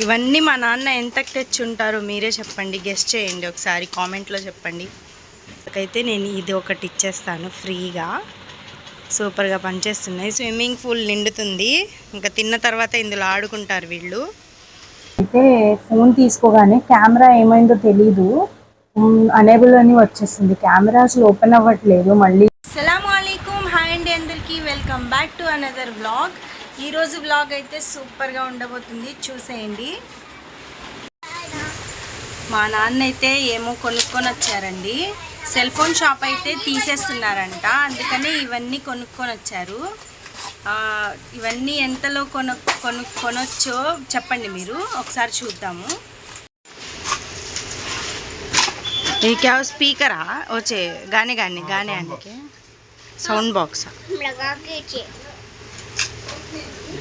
ఇవన్నీ మా నాన్న ఎంతకు తెచ్చుంటారో మీరే చెప్పండి, గెస్ట్ చేయండి ఒకసారి కామెంట్లో చెప్పండి. నాకైతే నేను ఇది ఒకటి ఇచ్చేస్తాను ఫ్రీగా. సూపర్గా పనిచేస్తున్నాయి. స్విమ్మింగ్ పూల్ నిండుతుంది. ఇంకా తిన్న తర్వాత ఇందులో ఆడుకుంటారు వీళ్ళు. అయితే ఫోన్ తీసుకోగానే కెమెరా ఏమైందో తెలీదు, అనేబుల్ అని వచ్చేసింది. కెమెరా అసలు ఓపెన్ అవ్వట్లేదు. మళ్ళీ అస్సలాము అలైకుం, హాయ్ అండి అందరికీ, welcome back to another vlog. ఈరోజు వ్లాగ్ అయితే సూపర్గా ఉండబోతుంది, చూసేయండి. మా నాన్న అయితే ఏమో కొనుక్కొని వచ్చారండి. సెల్ ఫోన్ షాప్ అయితే తీసేస్తున్నారంట, అందుకనే ఇవన్నీ కొనుక్కొని వచ్చారు. ఇవన్నీ ఎంతలో కొనొచ్చో చెప్పండి మీరు, ఒకసారి చూద్దాము. ये क्या स्पीकर ओचे गाने गाने गाने आने के साउंड बॉक्स लगा के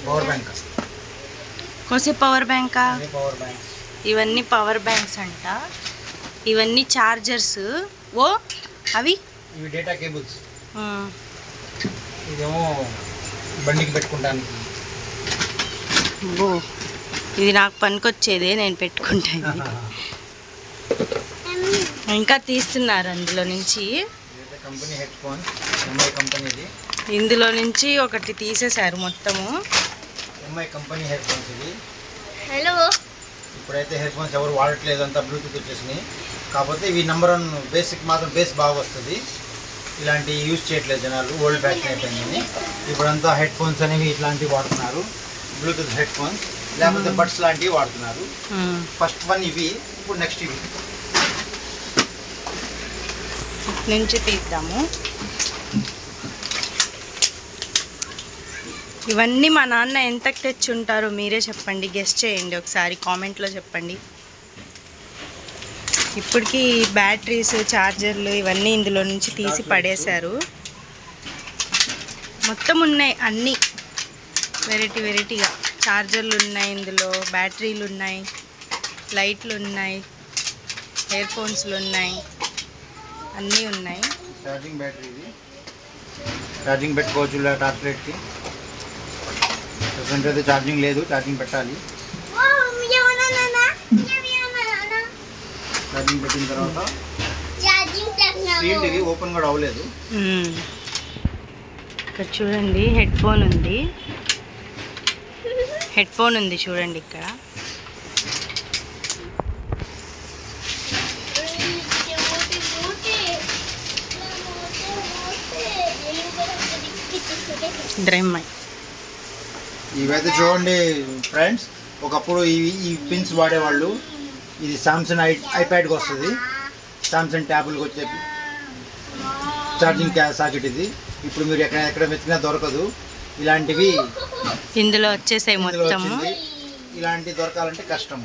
पवर बैंक कोसे पवर बैंक इवన్నీ పవర్ బ్యాంక్స్ అంట. ఇవన్నీ చార్జర్స్. ఓ అవి ఇవి డేటా కేబుల్స్. ఇదేమో బండికి పెట్టుకుంటానికి. ఓ ఇది నాకు పనికొచ్చేదే, నేను పెట్టుకుంటాను. ఇంకా తీస్తున్నారు అందులో నుంచి. కంపెనీ హెడ్ ఫోన్, ఎంఐ కంపెనీది. ఇందులో నుంచి ఒకటి తీసేశారు మొత్తము. ఎంఐ కంపెనీ హెడ్ ఫోన్స్ ఇది. హలో. ఇప్పుడైతే హెడ్ ఫోన్స్ ఎవరు వాడట్లేదు, అంతా బ్లూటూత్ వచ్చేసినాయి. కాకపోతే ఇవి నెంబర్ 1 బేసిక్ మాత్రం బేస్ బాగా వస్తుంది. ఇలాంటి యూజ్ చేయట్లేదు జనాలు, ఓల్డ్ బ్యాటరీ అయిపోయిందని. ఇప్పుడంతా హెడ్ ఫోన్స్ అనేవి ఇట్లాంటివి వాడుతున్నారు, బ్లూటూత్ హెడ్ ఫోన్స్, లేకపోతే బడ్స్ లాంటివి వాడుతున్నారు. ఫస్ట్ వన్ ఇవి, ఇప్పుడు నెక్స్ట్ ఇవి నుంచి తీద్దాము. ఇవన్నీ మా నాన్న ఎంతకు తెచ్చుంటారో మీరే చెప్పండి, గెస్ట్ చేయండి ఒకసారి కామెంట్లో చెప్పండి. ఇప్పటికీ బ్యాటరీస్, ఛార్జర్లు ఇవన్నీ ఇందులో నుంచి తీసి పడేశారు. మొత్తం ఉన్నాయి అన్నీ వెరైటీగా. ఛార్జర్లు ఉన్నాయి, ఇందులో బ్యాటరీలు ఉన్నాయి, లైట్లు ఉన్నాయి, ఇయర్ ఫోన్స్లు ఉన్నాయి, అన్నీ ఉన్నాయి. ఛార్జింగ్ బ్యాటరీ ఇది. ఛార్జింగ్ పెట్టుకోవచ్చు టార్చ్ లైట్కి. ప్రజెంట్ అయితే ఛార్జింగ్ లేదు, ఛార్జింగ్ పెట్టాలి. ఛార్జింగ్ పెట్టిన తర్వాత స్క్రీన్ ఇది ఓపెన్ కూడా అవ్వలేదు. ఇక్కడ చూడండి హెడ్ ఫోన్ ఉంది చూడండి ఇక్కడ. ఇవైతే చూడండి ఫ్రెండ్స్, ఒకప్పుడు ఈ పిన్స్ వాడేవాళ్ళు. ఇది సామ్సంగ్ ఐప్యాడ్కి వస్తుంది, సామ్సంగ్ ట్యాబ్లకు వచ్చే ఛార్జింగ్ సాకెట్ ఇది. ఇప్పుడు మీరు ఎక్కడ వెతికినా దొరకదు. ఇలాంటివి ఇందులో వచ్చేసాయి మొత్తము. ఇలాంటివి దొరకాలంటే కష్టం.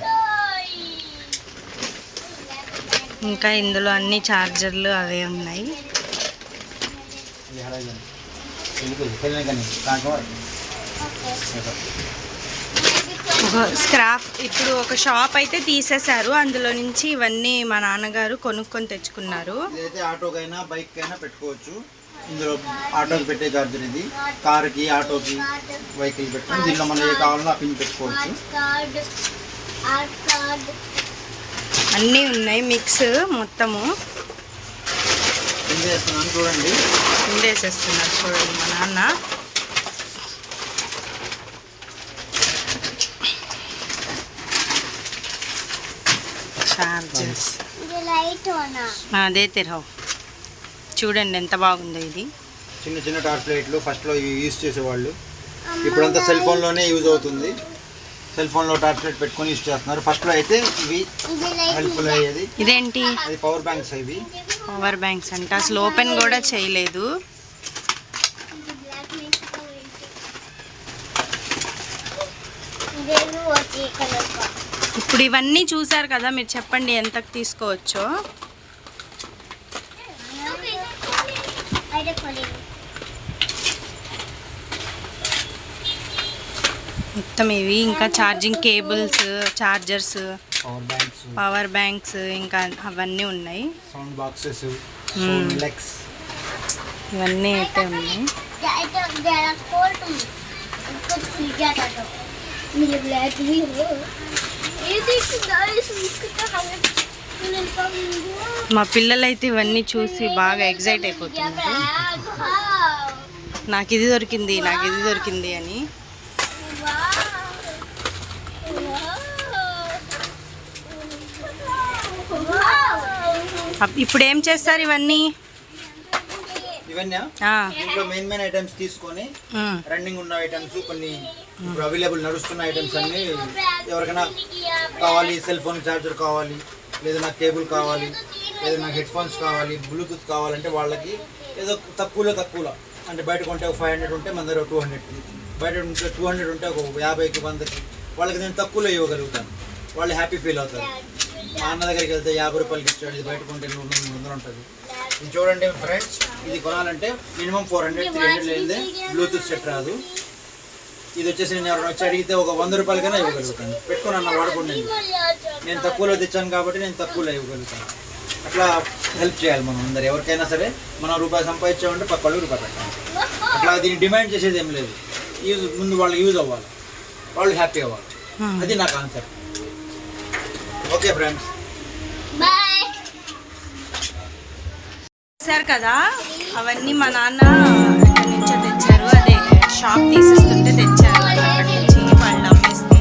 ఇంకా ఇందులో అన్ని ఛార్జర్లు అవే ఉన్నాయి. స్క్రాప్ ఇప్పుడు ఒక షాప్ అయితే తీసేశారు, అందులో నుంచి ఇవన్నీ మా నాన్నగారు కొనుక్కొని తెచ్చుకున్నారు. ఇదైతే ఆటోకైనా బైక్ అయినా పెట్టుకోవచ్చు. ఇందులో ఆటోకి పెట్టే ఛార్జర్ ఇది, కార్కి, ఆటోకి, వెహికల్ పెట్టుకుని దీనిలో మనం ఏ కావాలన్నా ఆ పిన్ పెట్టుకోవచ్చు. అన్నీ ఉన్నాయి మిక్స్ మొత్తము. వేస్తున్నాను చూడండి, వేసేస్తున్నారు చూడండి మా నాన్న. చార్జర్స్ అదే తెరవు చూడండి ఎంత బాగుందో. ఇది చిన్న టార్చ్ లైట్లు ఫస్ట్లో యూజ్ చేసేవాళ్ళు, ఇప్పుడంతా సెల్ ఫోన్లోనే యూజ్ అవుతుంది. సెల్ ఫోన్లో టార్చ్ లైట్ పెట్టుకొని యూజ్ చేస్తున్నారు. ఫస్ట్లో అయితే ఇవి హెల్ప్ఫుల్ అయ్యేది. ఇదేంటి? అది పవర్ బ్యాంక్స్. ఇవి పవర్ బ్యాంక్స్ అంటే అసలు ఓపెన్ కూడా చేయలేదు. ఇప్పుడు ఇవన్నీ చూసారు కదా, మీరు చెప్పండి ఎంతకు తీసుకోవచ్చో. మొత్తం ఇవి ఇంకా charging cables, chargers, power banks ఇంకా అవన్నీ ఉన్నాయి. సౌండ్ బాక్సెస్, ఇవన్నీ అయితే ఉన్నాయి. మా పిల్లలైతే ఇవన్నీ చూసి బాగా ఎగ్జైట్ అయిపోతున్నారు. నాకు ఇది దొరికింది, నాకు ఇది దొరికింది అని. ఇప్పుడు ఏం చేస్తారు ఇవన్నీ? ఇవన్నీ ఇంట్లో మెయిన్ ఐటమ్స్ తీసుకొని రన్నింగ్ ఉన్న ఐటమ్స్ కొన్ని ఇప్పుడు అవైలబుల్ నడుస్తున్న ఐటమ్స్ అన్ని ఎవరికైనా కావాలి, సెల్ ఫోన్ ఛార్జర్ కావాలి, లేదా నాకు కేబుల్ కావాలి, లేదా నాకు హెడ్ ఫోన్స్ కావాలి, బ్లూటూత్ కావాలంటే వాళ్ళకి ఏదో తక్కువలో అంటే బయట కొంటే ఒక 500 ఉంటే మన దగ్గర 200కి, బయట ఉంటే 200 ఉంటే ఒక 50కి 100కి వాళ్ళకి నేను తక్కువలో ఇవ్వగలుగుతాను. వాళ్ళు హ్యాపీ ఫీల్ అవుతారు. మా అన్న దగ్గరికి వెళ్తే 50 రూపాయలకి ఇచ్చాడు, ఇది బయట కొంటే 300 ఉంటుంది. ఇది చూడండి ఫ్రెండ్స్, ఇది కొనాలంటే మినిమం 400-300 లేదే బ్లూటూత్ సెట్ రాదు. ఇది వచ్చేసి నేను ఎవరైనా వచ్చి అడిగితే ఒక 100 రూపాయలకైనా ఇవ్వగలుగుతాను. పెట్టుకుని అన్న వాడుకోండి, నేను తక్కువలో తెచ్చాను కాబట్టి నేను తక్కువలో ఇవ్వగలుగుతాను. అట్లా హెల్ప్ చేయాలి మనం అందరు. ఎవరికైనా సరే మనం రూపాయి సంపాదించామంటే పక్కళ్ళు రూపాయి పెట్టాలి. అట్లా దీన్ని డిమాండ్ చేసేది ఏం లేదు. ముందు వాళ్ళు యూజ్ అవ్వాలి, వాళ్ళు హ్యాపీ అవ్వాలి. అది నా కాన్సెప్ట్. ఓకే ఫ్రెండ్స్, సార్ కదా అవన్నీ మా నాన్న అక్కడి నుంచే తెచ్చారు. అదే షాప్ తీసిస్తుంటే తెచ్చారు అక్కడి నుంచి. వాళ్ళు అమ్మేస్తే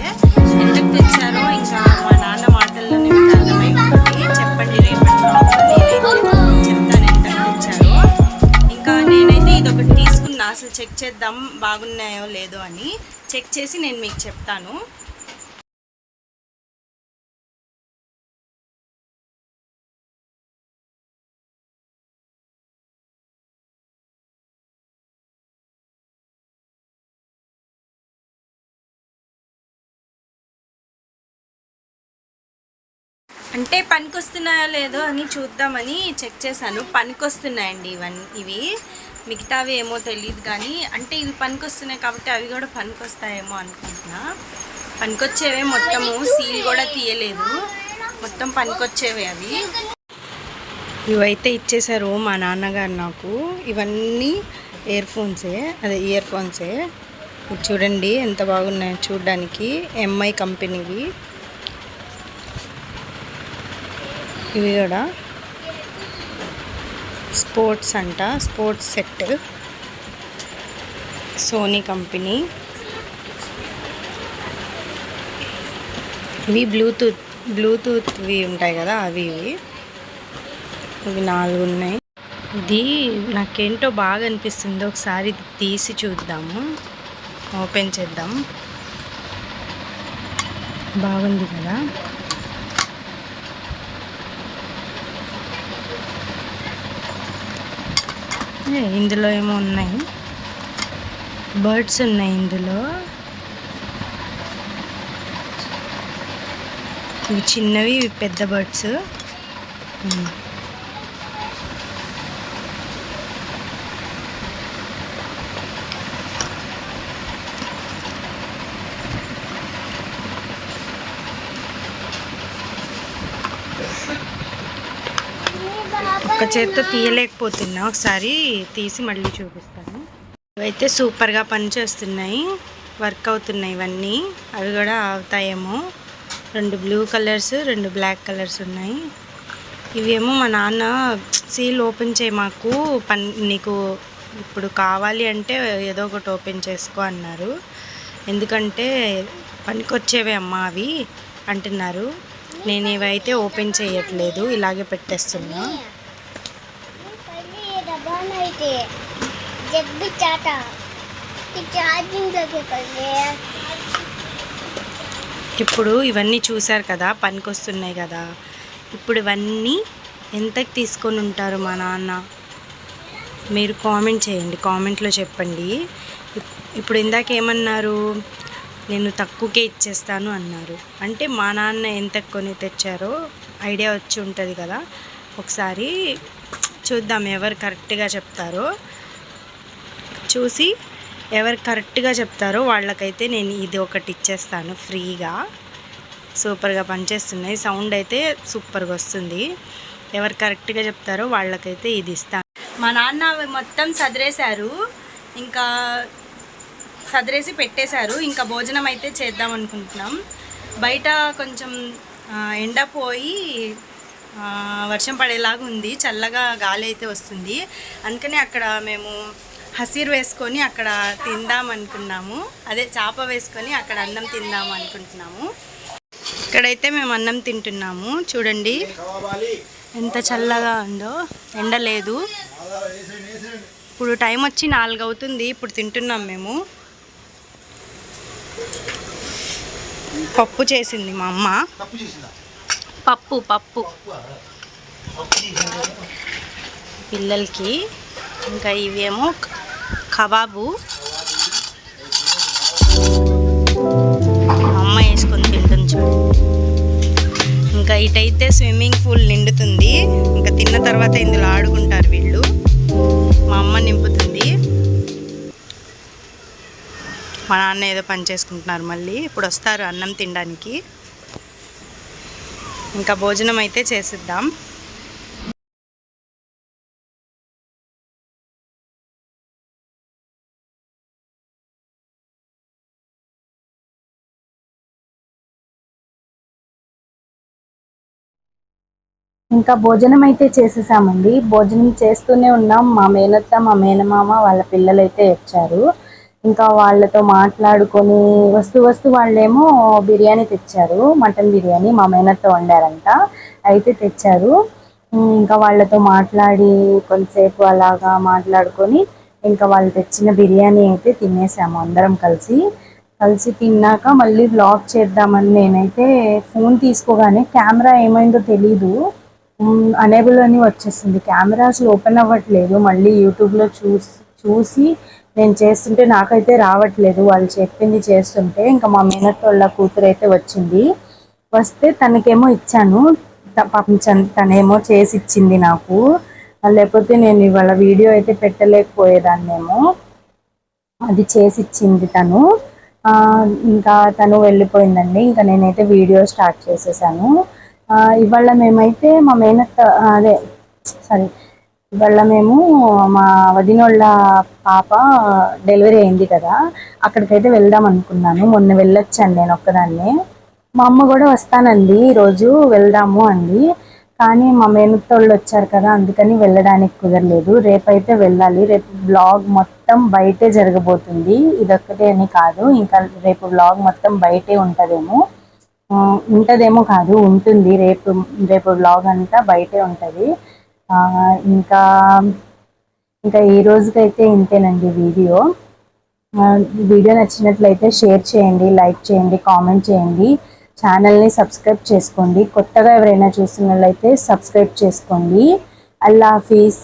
ఎందుకు తెచ్చారో ఇంకా మా నాన్న మాటల్లోనే మీకు అర్థమైపోతుంది. చెప్పండి రేపటి బ్లాగ్లో నేనైతే చెప్తాను ఎందుకు తెచ్చారో. ఇంకా నేనైతే ఇది ఒకటి తీసుకున్నా, అసలు చెక్ చేద్దాం బాగున్నాయో లేదో అని. చెక్ చేసి నేను మీకు చెప్తాను. అంటే పనికొస్తున్నాయో లేదో అని చూద్దామని చెక్ చేశాను. పనికొస్తున్నాయండి ఇవి. మిగతావి ఏమో తెలియదు కానీ అంటే ఇవి పనికొస్తున్నాయి కాబట్టి అవి కూడా పనికొస్తాయేమో అనుకుంటున్నా. పనికొచ్చేవే, మొత్తము సీల్ కూడా తీయలేదు, మొత్తం పనికొచ్చేవే అవి. ఇవైతే ఇచ్చేసారు మా నాన్నగారు నాకు. ఇవన్నీ ఇయర్ ఫోన్సే. చూడండి ఎంత బాగున్నాయో చూడడానికి. ఎంఐ కంపెనీవి ఇవి కూడా. స్పోర్ట్స్ అంట, స్పోర్ట్స్ సెట్, సోనీ కంపెనీ. ఇవి బ్లూటూత్వి ఉంటాయి కదా అవి. ఇవి 4 ఉన్నాయి. ఇది నాకేంటో బాగా అనిపిస్తుంది. ఒకసారి తీసి చూద్దాము, ఓపెన్ చేద్దాం. బాగుంది కదా. ఇందులో ఏమో ఉన్నాయి, బర్డ్స్ ఉన్నాయి ఇందులో. ఇవి చిన్నవి, ఇవి పెద్ద బర్డ్స్. ఒక చేత్తో తీయలేకపోతున్నా, ఒకసారి తీసి మళ్ళీ చూపిస్తాను. ఇవైతే సూపర్గా పనిచేస్తున్నాయి, వర్క్ అవుతున్నాయి ఇవన్నీ. అవి కూడా అవుతాయేమో. 2 బ్లూ కలర్స్, 2 బ్లాక్ కలర్స్ ఉన్నాయి. ఇవేమో మా నాన్న సీల్ ఓపెన్ చేయి మాకు, నీకు ఇప్పుడు కావాలి అంటే ఏదో ఒకటి ఓపెన్ చేసుకో అన్నారు. ఎందుకంటే పనికొచ్చేవే అమ్మ అవి అంటున్నారు. నేను ఇవైతే ఓపెన్ చేయట్లేదు, ఇలాగే పెట్టేస్తున్నా. ఇప్పుడు ఇవన్నీ చూసారు కదా, పనికొస్తున్నాయి కదా. ఇప్పుడు ఇవన్నీ ఎంతకి తీసుకొని ఉంటారు మా నాన్న? మీరు కామెంట్ చేయండి, కామెంట్లో చెప్పండి. ఇప్పుడు ఇందాక ఏమన్నారు? నేను తక్కువకే ఇచ్చేస్తాను అన్నారు. అంటే మా నాన్న ఎంత కొని తెచ్చారో ఐడియా వచ్చి ఉంటుంది కదా. ఒకసారి చూద్దాం ఎవరు కరెక్ట్గా చెప్తారో. చూసి ఎవరు కరెక్ట్గా చెప్తారో వాళ్ళకైతే నేను ఇది ఒకటి ఇచ్చేస్తాను ఫ్రీగా. సూపర్గా పనిచేస్తున్నాయి, సౌండ్ అయితే సూపర్గా వస్తుంది. ఎవరు కరెక్ట్గా చెప్తారో వాళ్ళకైతే ఇది ఇస్తాను. మా నాన్న అవి మొత్తం సదిరేశారు, ఇంకా సదిరేసి పెట్టేశారు. ఇంకా భోజనం అయితే చేద్దాం అనుకుంటున్నాం. బయట కొంచెం ఎండ పోయి వర్షం పడేలాగా ఉంది, చల్లగా గాలి అయితే వస్తుంది. అందుకని అక్కడ మేము హసీర్ వేసుకొని అక్కడ తిందాం అనుకున్నాము, అదే చాప వేసుకొని అక్కడ అన్నం తిందాము అనుకుంటున్నాము. ఇక్కడైతే మేము అన్నం తింటున్నాము. చూడండి ఎంత చల్లగా ఉందో, ఎండ లేదు. ఇప్పుడు టైం వచ్చి 4 అవుతుంది. ఇప్పుడు తింటున్నాం మేము. పప్పు చేసింది మా అమ్మ, పప్పు పిల్లలకి. ఇంకా ఇవేమో కబాబు మా అమ్మ వేసుకొని తింటుంది చూడు. ఇంకా ఇటైతే స్విమ్మింగ్ పూల్ నిండుతుంది. ఇంకా తిన్న తర్వాత ఇందులో ఆడుకుంటారు వీళ్ళు. మా అమ్మ నింపుతుంది, మా నాన్న ఏదో పని చేసుకుంటున్నారు. మళ్ళీ ఇప్పుడు వస్తారు అన్నం తినడానికి. ఇంకా భోజనం అయితే చేసిద్దాం. ఇంకా భోజనం అయితే చేసేసామండి. భోజనం చేస్తూనే ఉన్నాం. మా మేనత్త, మా మేనమామ వాళ్ళ పిల్లలైతే వచ్చారు. ఇంకా వాళ్ళతో మాట్లాడుకొని వస్తూ వాళ్ళేమో బిర్యానీ తెచ్చారు, మటన్ బిర్యానీ మా మేనత్త వండారంట, అయితే తెచ్చారు. ఇంకా వాళ్ళతో మాట్లాడి కొంతసేపు అలాగా మాట్లాడుకొని ఇంకా వాళ్ళు తెచ్చిన బిర్యానీ అయితే తినేసాము అందరం కలిసి. తిన్నాక మళ్ళీ వ్లాగ్ చేద్దామని నేనైతే ఫోన్ తీసుకోగానే కెమెరా ఏమైందో తెలీదు, అనేబుల్ అని వచ్చేసింది. కెమెరా అసలు ఓపెన్ అవ్వట్లేదు. మళ్ళీ యూట్యూబ్లో చూసి నేను చేస్తుంటే నాకైతే రావట్లేదు, వాళ్ళు చెప్పింది చేస్తుంటే. ఇంకా మా మేనత్త వాళ్ళ కూతురు అయితే వచ్చింది. వస్తే తనకేమో ఇచ్చాను, పాపం తనేమో చేసి ఇచ్చింది నాకు. లేకపోతే నేను ఇవాళ వీడియో అయితే పెట్టలేకపోయేదాన్నేమో. అది చేసి ఇచ్చింది తను. ఇంకా తను వెళ్ళిపోయిందండి. ఇంకా నేనైతే వీడియో స్టార్ట్ చేసేసాను. ఇవాళ మేమైతే మా మేనత్త ఇవాళ మేము మా వదినోళ్ళ పాప డెలివరీ అయింది కదా, అక్కడికైతే వెళ్దాం అనుకున్నాను. మొన్న వెళ్ళొచ్చాను నేను ఒక్కదాన్నే. మా అమ్మ కూడా వస్తానండి ఈరోజు వెళ్దాము అంది, కానీ మా మేనత్తోళ్ళు వచ్చారు కదా అందుకని వెళ్ళడానికి కుదరలేదు. రేపైతే వెళ్ళాలి. రేపు బ్లాగ్ మొత్తం బయటే జరగబోతుంది, ఇదొక్కటే అని కాదు, ఇంకా రేపు బ్లాగ్ మొత్తం బయటే ఉంటుందేమో కాదు, ఉంటుంది. రేపు బ్లాగ్ అంతా బయటే ఉంటుంది. ఇంకా ఈ రోజుకైతే ఇంతేనండి వీడియో. వీడియో నచ్చినట్లయితే షేర్ చేయండి, లైక్ చేయండి, కామెంట్ చేయండి, ఛానల్ని సబ్స్క్రైబ్ చేసుకోండి. కొత్తగా ఎవరైనా చూస్తున్నట్లయితే సబ్స్క్రైబ్ చేసుకోండి. అల్లా హాఫీజ్.